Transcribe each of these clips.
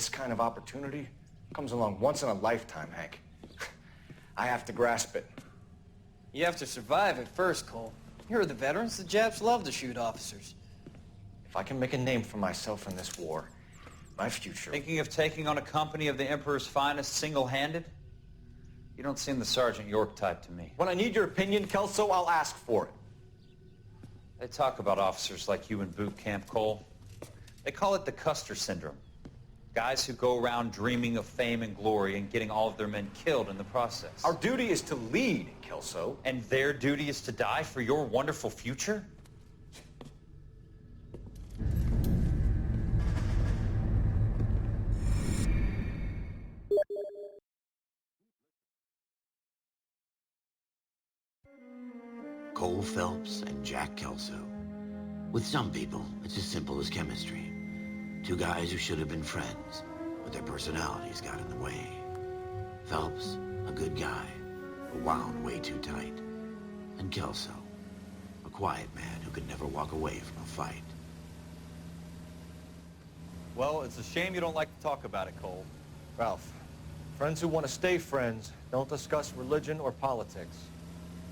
This kind of opportunity comes along once in a lifetime, Hank. I have to grasp it. You have to survive it first, Cole. You're the veterans. The Japs love to shoot officers. If I can make a name for myself in this war, my future... Thinking of taking on a company of the Emperor's finest single-handed? You don't seem the Sergeant York type to me. When I need your opinion, Kelso, I'll ask for it. They talk about officers like you in boot camp, Cole. They call it the Custer syndrome. Guys who go around dreaming of fame and glory and getting all of their men killed in the process. Our duty is to lead, Kelso. And their duty is to die for your wonderful future? Cole Phelps and Jack Kelso. With some people, it's as simple as chemistry. Two guys who should have been friends, but their personalities got in the way. Phelps, a good guy, but wound way too tight. And Kelso, a quiet man who could never walk away from a fight. Well, it's a shame you don't like to talk about it, Cole. Ralph, friends who want to stay friends don't discuss religion or politics.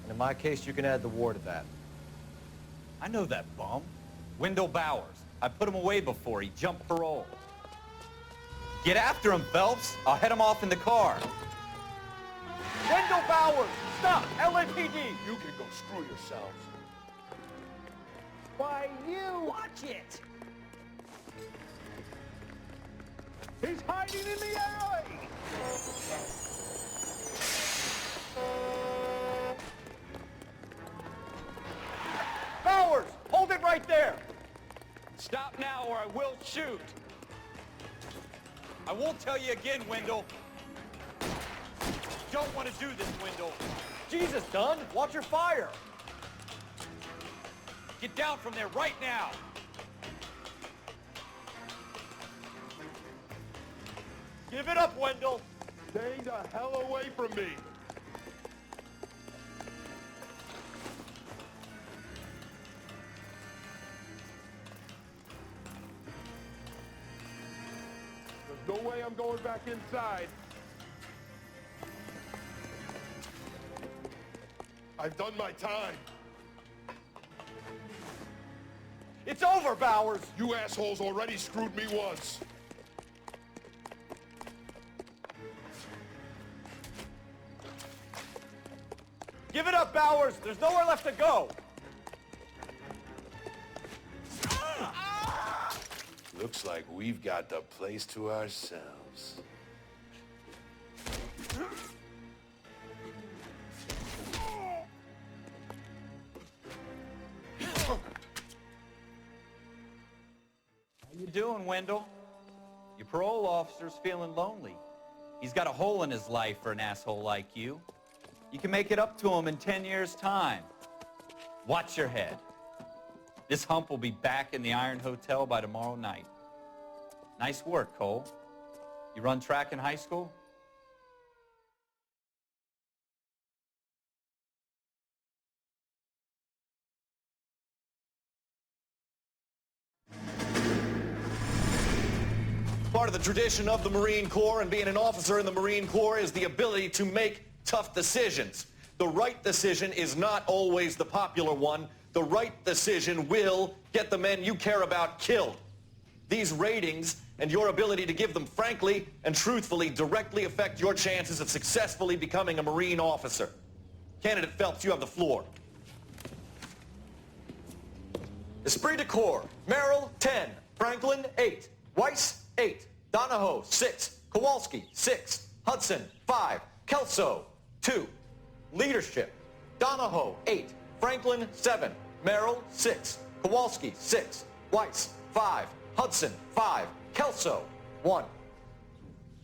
And in my case, you can add the war to that. I know that bum. Wendell Bowers. I put him away before. He jumped parole. Get after him, Phelps. I'll head him off in the car. Wendell Bowers! Stop! LAPD! You can go screw yourselves. Why, you... Watch it! He's hiding in the alley! Bowers! Hold it right there! Stop now or I will shoot. I won't tell you again, Wendell. Don't want to do this, Wendell. Jesus, Dunn! Watch your fire! Get down from there right now. Give it up, Wendell! Stay the hell away from me! There's no way I'm going back inside. I've done my time. It's over, Bowers! You assholes already screwed me once. Give it up, Bowers! There's nowhere left to go! Looks like we've got the place to ourselves. How you doing, Wendell? Your parole officer's feeling lonely. He's got a hole in his life for an asshole like you. You can make it up to him in 10 years' time. Watch your head. This hump will be back in the Iron Hotel by tomorrow night. Nice work, Cole. You run track in high school? Part of the tradition of the Marine Corps and being an officer in the Marine Corps is the ability to make tough decisions. The right decision is not always the popular one. The right decision will get the men you care about killed. These ratings and your ability to give them frankly and truthfully directly affect your chances of successfully becoming a Marine officer. Candidate Phelps, you have the floor. Esprit de Corps, Merrill, 10. Franklin, 8. Weiss, 8. Donahoe, 6. Kowalski, 6. Hudson, 5. Kelso, 2. Leadership, Donahoe, 8. Franklin, 7. Merrill, 6. Kowalski, 6. Weiss, 5. Hudson, 5. Kelso, 1.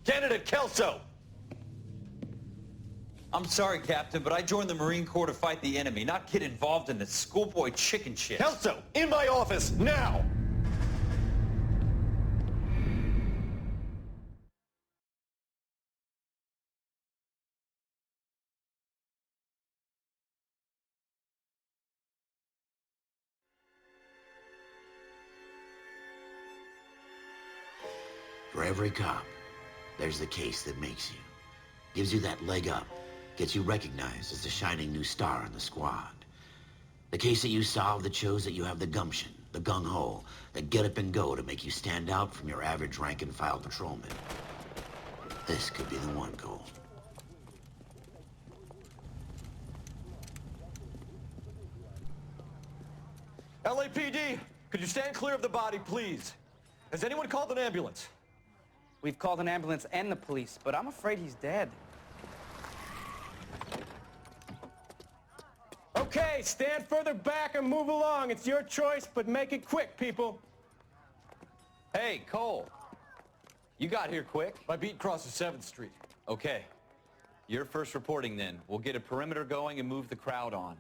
Candidate Kelso! I'm sorry, Captain, but I joined the Marine Corps to fight the enemy, not get involved in this schoolboy chicken shit. Kelso, in my office, now! For every cop, there's the case that makes you. Gives you that leg up, gets you recognized as the shining new star in the squad. The case that you solve that shows that you have the gumption, the gung-ho, the get up and go to make you stand out from your average rank-and-file patrolman. This could be the one, Cole. LAPD, could you stand clear of the body, please? Has anyone called an ambulance? We've called an ambulance and the police, but I'm afraid he's dead. Okay, stand further back and move along. It's your choice, but make it quick, people. Hey, Cole. You got here quick. My beat crosses 7th Street. Okay. You're first reporting then. We'll get a perimeter going and move the crowd on.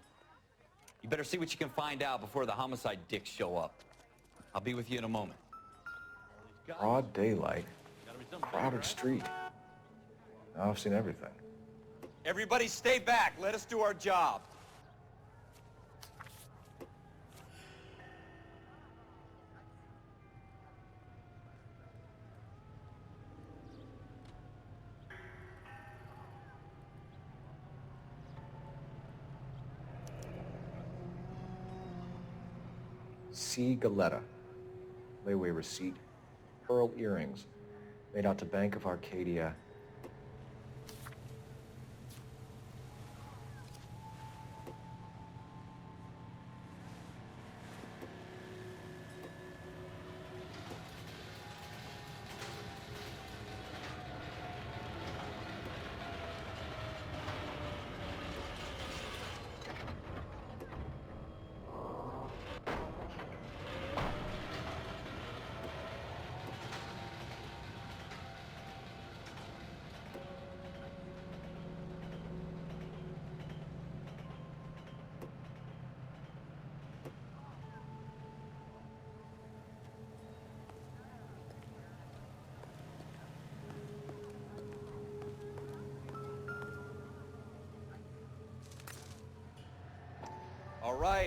You better see what you can find out before the homicide dicks show up. I'll be with you in a moment. Broad daylight, crowded street. Now I've seen everything. Everybody stay back. Let us do our job. C. Galetta. Layaway receipt. Pearl earrings. Made out to Bank of Arcadia.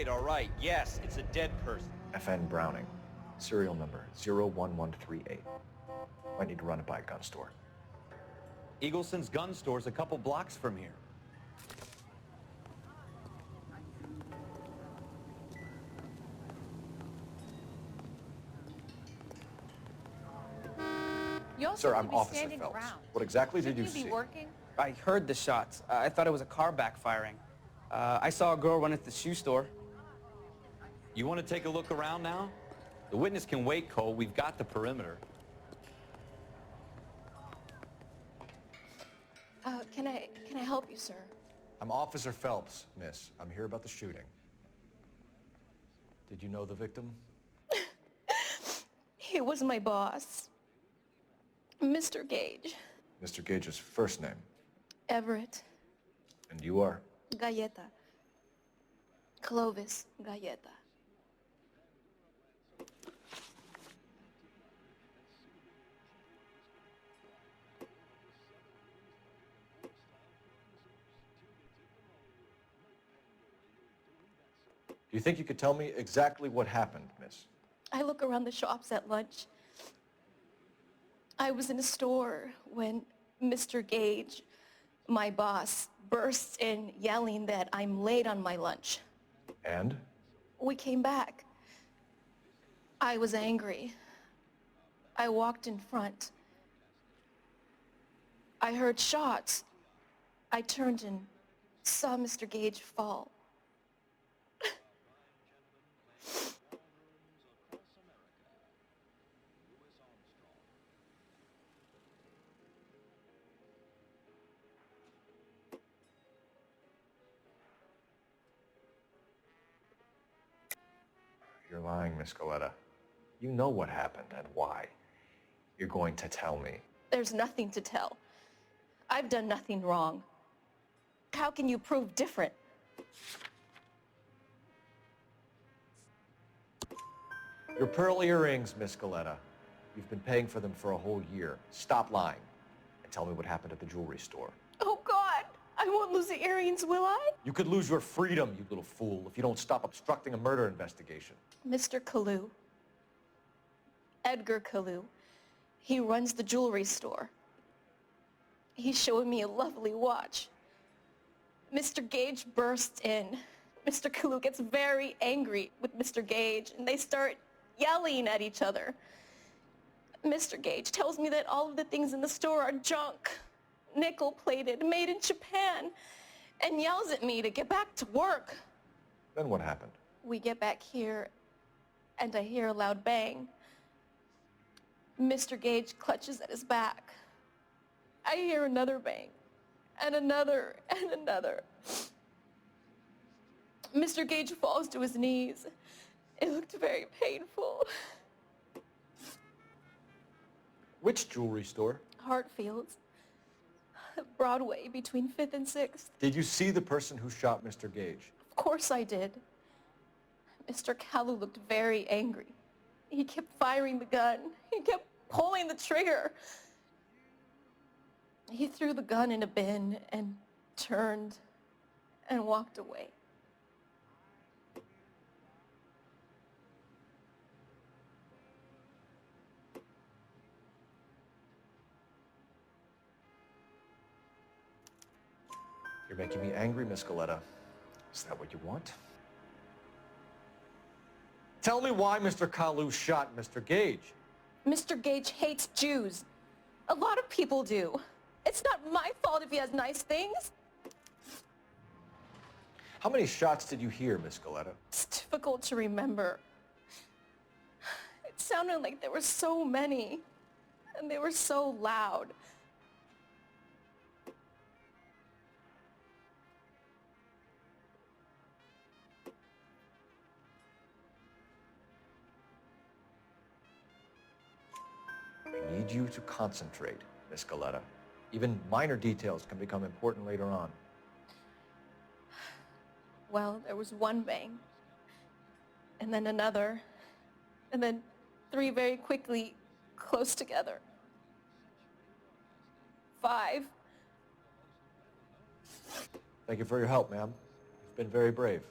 All right. Yes, it's a dead person. FN Browning. Serial number 01138. Might need to run it by a gun store. Eagleson's gun store's a couple blocks from here. You also Sir, need I'm to be Officer standing Phelps. around. What exactly did you Shouldn't you see? be working? I heard the shots. I thought it was a car backfiring. I saw a girl run into the shoe store. You want to take a look around now? The witness can wait, Cole. We've got the perimeter. Can I help you, sir? I'm Officer Phelps, miss. I'm here about the shooting. Did you know the victim? He was my boss, Mr. Gage. Mr. Gage's first name. Everett. And you are? Galleta. Clovis Galleta. Do you think you could tell me exactly what happened, miss? I look around the shops at lunch. I was in a store when Mr. Gage, my boss, bursts in yelling that I'm late on my lunch. And? We came back. I was angry. I walked in front. I heard shots. I turned and saw Mr. Gage fall. You're lying, Miss Galetta. You know what happened and why. You're going to tell me. There's nothing to tell. I've done nothing wrong. How can you prove different? Your pearl earrings, Miss Galetta. You've been paying for them for a whole year. Stop lying and tell me what happened at the jewelry store. Oh, God! I won't lose the earrings, will I? You could lose your freedom, you little fool, if you don't stop obstructing a murder investigation. Mr. Kalu. Edgar Kalu. He runs the jewelry store. He's showing me a lovely watch. Mr. Gage bursts in. Mr. Kalu gets very angry with Mr. Gage, and they start yelling at each other. Mr. Gage tells me that all of the things in the store are junk, nickel-plated, made in Japan, and yells at me to get back to work. Then what happened? We get back here, and I hear a loud bang. Mr. Gage clutches at his back. I hear another bang, and another, and another. Mr. Gage falls to his knees. It looked very painful. Which jewelry store? Hartfield's. Broadway, between 5th and 6th. Did you see the person who shot Mr. Gage? Of course I did. Mr. Kalu looked very angry. He kept firing the gun. He kept pulling the trigger. He threw the gun in a bin and turned and walked away. You're making me angry, Miss Galetta. Is that what you want? Tell me why Mr. Kalu shot Mr. Gage. Mr. Gage hates Jews. A lot of people do. It's not my fault if he has nice things. How many shots did you hear, Miss Galetta? It's difficult to remember. It sounded like there were so many, and they were so loud. I need you to concentrate, Miss Galetta. Even minor details can become important later on. Well, there was one bang, and then another, and then 3 very quickly, close together. 5. Thank you for your help, ma'am. You've been very brave.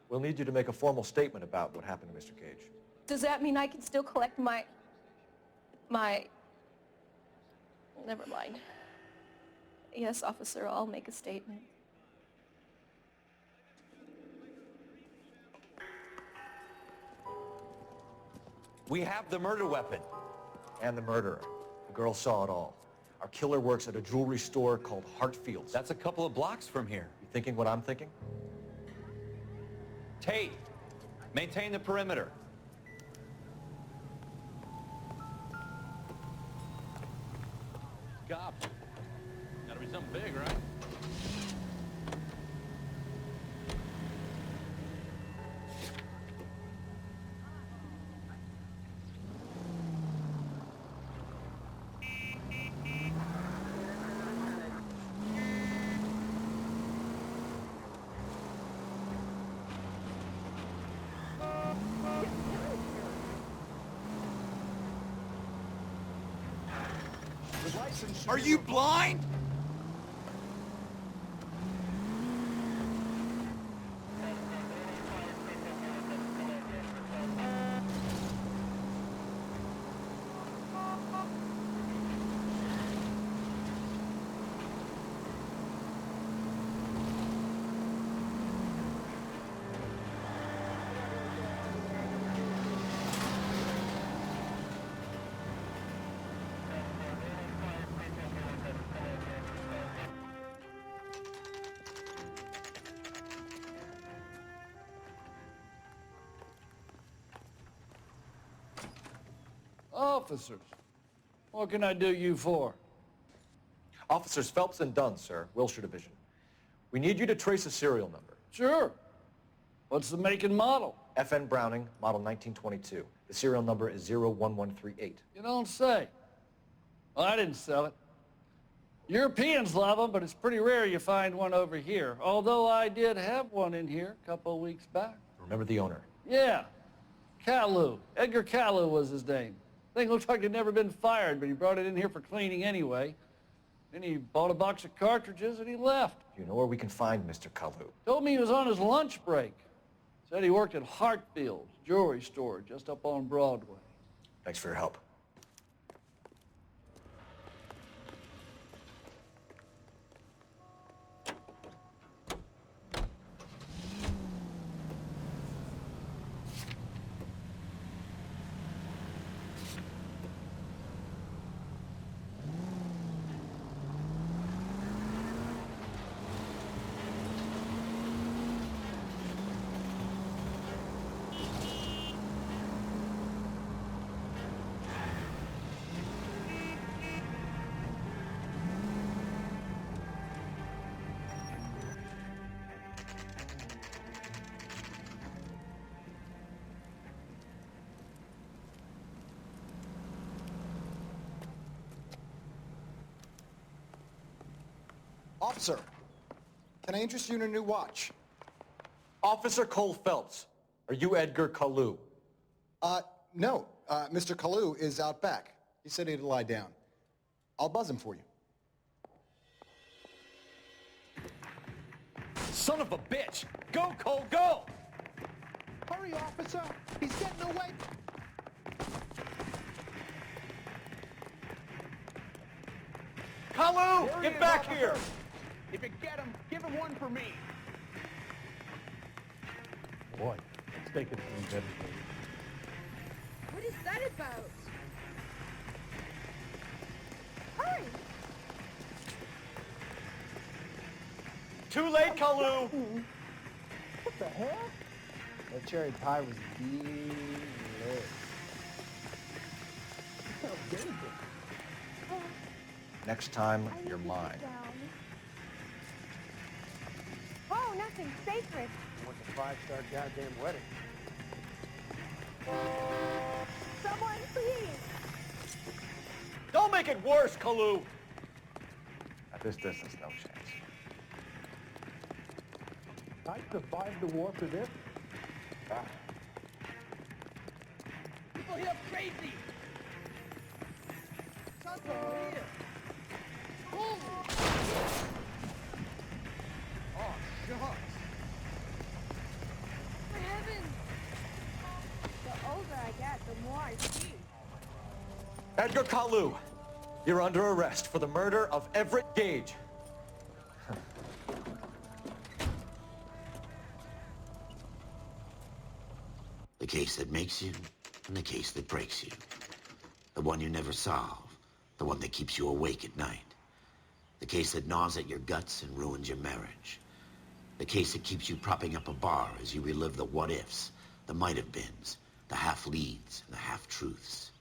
We'll need you to make a formal statement about what happened to Mr. Gage. Does that mean I can still collect my... Never mind. Yes, officer, I'll make a statement. We have the murder weapon. And the murderer. The girl saw it all. Our killer works at a jewelry store called Hartfield's. That's a couple of blocks from here. You thinking what I'm thinking? Tate, maintain the perimeter. Cops. Gotta be something big, right? Are you blind? Officers, what can I do you for? Officers Phelps and Dunn, sir, Wilshire Division. We need you to trace a serial number. Sure. What's the make and model? FN Browning, model 1922. The serial number is 01138. You don't say. Well, I didn't sell it. Europeans love them, but it's pretty rare you find one over here. Although I did have one in here a couple of weeks back. Remember the owner? Yeah. Kalu. Edgar Kalu was his name. Thing looked like it'd never been fired, but he brought it in here for cleaning anyway. Then he bought a box of cartridges and he left. Do you know where we can find Mr. Kalu? Told me he was on his lunch break. Said he worked at Hartfield's jewelry store just up on Broadway. Thanks for your help. Officer, can I interest you in a new watch? Officer Cole Phelps, are you Edgar Kalu? No. Mr. Kalu is out back. He said he'd lie down. I'll buzz him for you. Son of a bitch! Go, Cole, go! Hurry, officer! He's getting away! Kalu, get back here! If you get him, give him one for me. Boy, let's take it from Debbie. What is that about? Hurry! Too late, Kalu! What the hell? That cherry pie was delicious. Next time, you're mine. Oh, nothing sacred. What's a five-star goddamn wedding? Someone, please. Don't make it worse, Kalu! At this distance, no chance. I survived the war for this. People here crazy! Something here! Oh, shucks! for heavens. The older I get, the more I see. Edgar Kalu, you're under arrest for the murder of Everett Gage. The case that makes you, and the case that breaks you. The one you never solve, the one that keeps you awake at night. The case that gnaws at your guts and ruins your marriage. The case that keeps you propping up a bar as you relive the what-ifs, the might-have-beens, the half-leads, and the half-truths.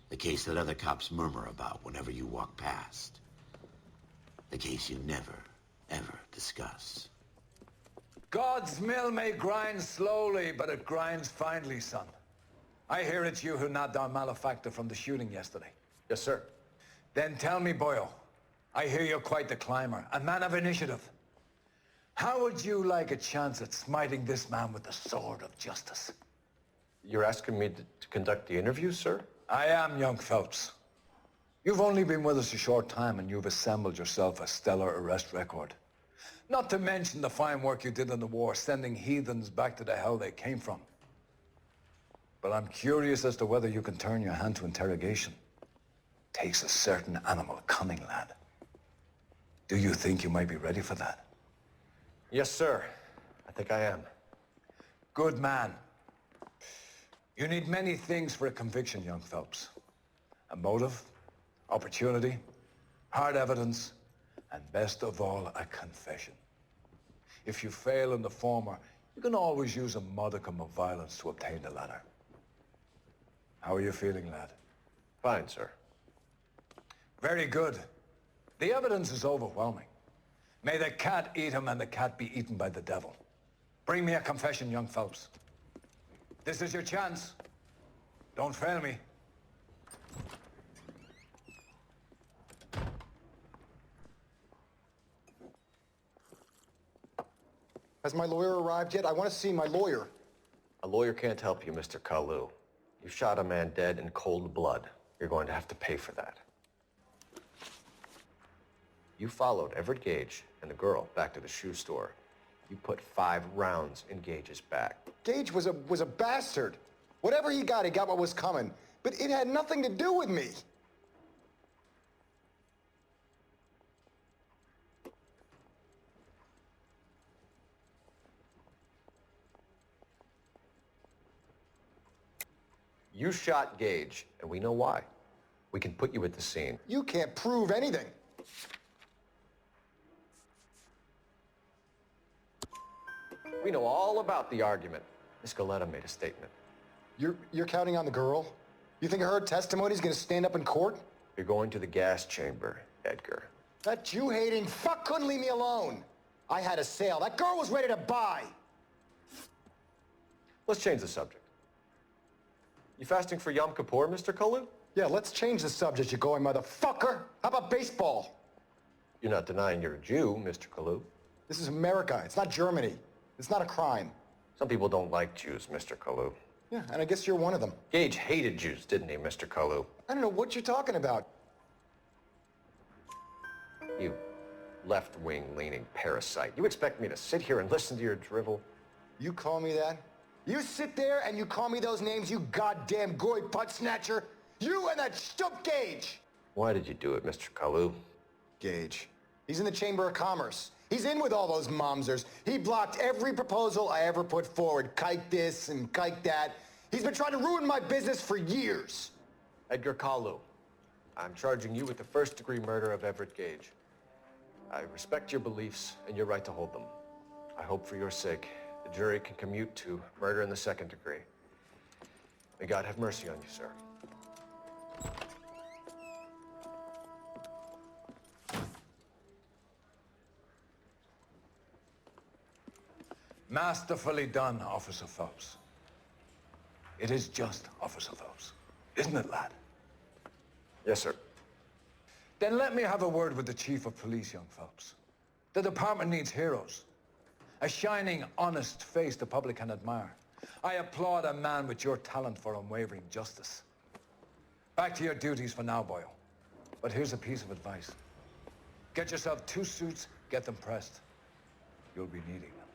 The case that other cops murmur about whenever you walk past. The case you never, ever discuss. God's mill may grind slowly, but it grinds finely, son. I hear it's you who nabbed our malefactor from the shooting yesterday. Yes, sir. Then tell me, boyo, I hear you're quite the climber, a man of initiative. How would you like a chance at smiting this man with the sword of justice? You're asking me to conduct the interview, sir? I am, young Phelps. You've only been with us a short time and you've assembled yourself a stellar arrest record. Not to mention the fine work you did in the war, sending heathens back to the hell they came from. But I'm curious as to whether you can turn your hand to interrogation. Takes a certain animal cunning, lad. Do you think you might be ready for that? Yes, sir. I think I am. Good man. You need many things for a conviction, young Phelps. A motive, opportunity, hard evidence, and best of all, a confession. If you fail in the former, you can always use a modicum of violence to obtain the latter. How are you feeling, lad? Fine, sir. Very good. The evidence is overwhelming. May the cat eat him and the cat be eaten by the devil. Bring me a confession, young Phelps. This is your chance. Don't fail me. Has my lawyer arrived yet? I want to see my lawyer. A lawyer can't help you, Mr. Kalu. You shot a man dead in cold blood. You're going to have to pay for that. You followed Everett Gage and the girl back to the shoe store. You put 5 rounds in Gage's back. Gage was a bastard. Whatever he got what was coming. But it had nothing to do with me. You shot Gage, and we know why. We can put you at the scene. You can't prove anything. We know all about the argument. Miss Galetta made a statement. You're counting on the girl? You think her testimony's gonna stand up in court? You're going to the gas chamber, Edgar. That Jew-hating fuck couldn't leave me alone. I had a sale. That girl was ready to buy. Let's change the subject. You fasting for Yom Kippur, Mr. Kalu? Yeah, let's change the subject, you going motherfucker. How about baseball? You're not denying you're a Jew, Mr. Kalu. This is America. It's not Germany. It's not a crime. Some people don't like Jews, Mr. Kalu. Yeah, and I guess you're one of them. Gage hated Jews, didn't he, Mr. Kalu? I don't know what you're talking about. You left-wing leaning parasite. You expect me to sit here and listen to your drivel? You call me that? You sit there and you call me those names, you goddamn goy putt snatcher? You and that stump Gage! Why did you do it, Mr. Kalu? Gage. He's in the Chamber of Commerce. He's in with all those momsers. He blocked every proposal I ever put forward. Kike this and kike that. He's been trying to ruin my business for years. Edgar Kalu, I'm charging you with the first-degree murder of Everett Gage. I respect your beliefs and your right to hold them. I hope for your sake the jury can commute to murder in the second degree. May God have mercy on you, sir. Masterfully done, Officer Phelps. It is just Officer Phelps, isn't it, lad? Yes, sir. Then let me have a word with the Chief of Police, young Phelps. The department needs heroes. A shining, honest face the public can admire. I applaud a man with your talent for unwavering justice. Back to your duties for now, Boyle. But here's a piece of advice. Get yourself 2 suits, get them pressed. You'll be needing them.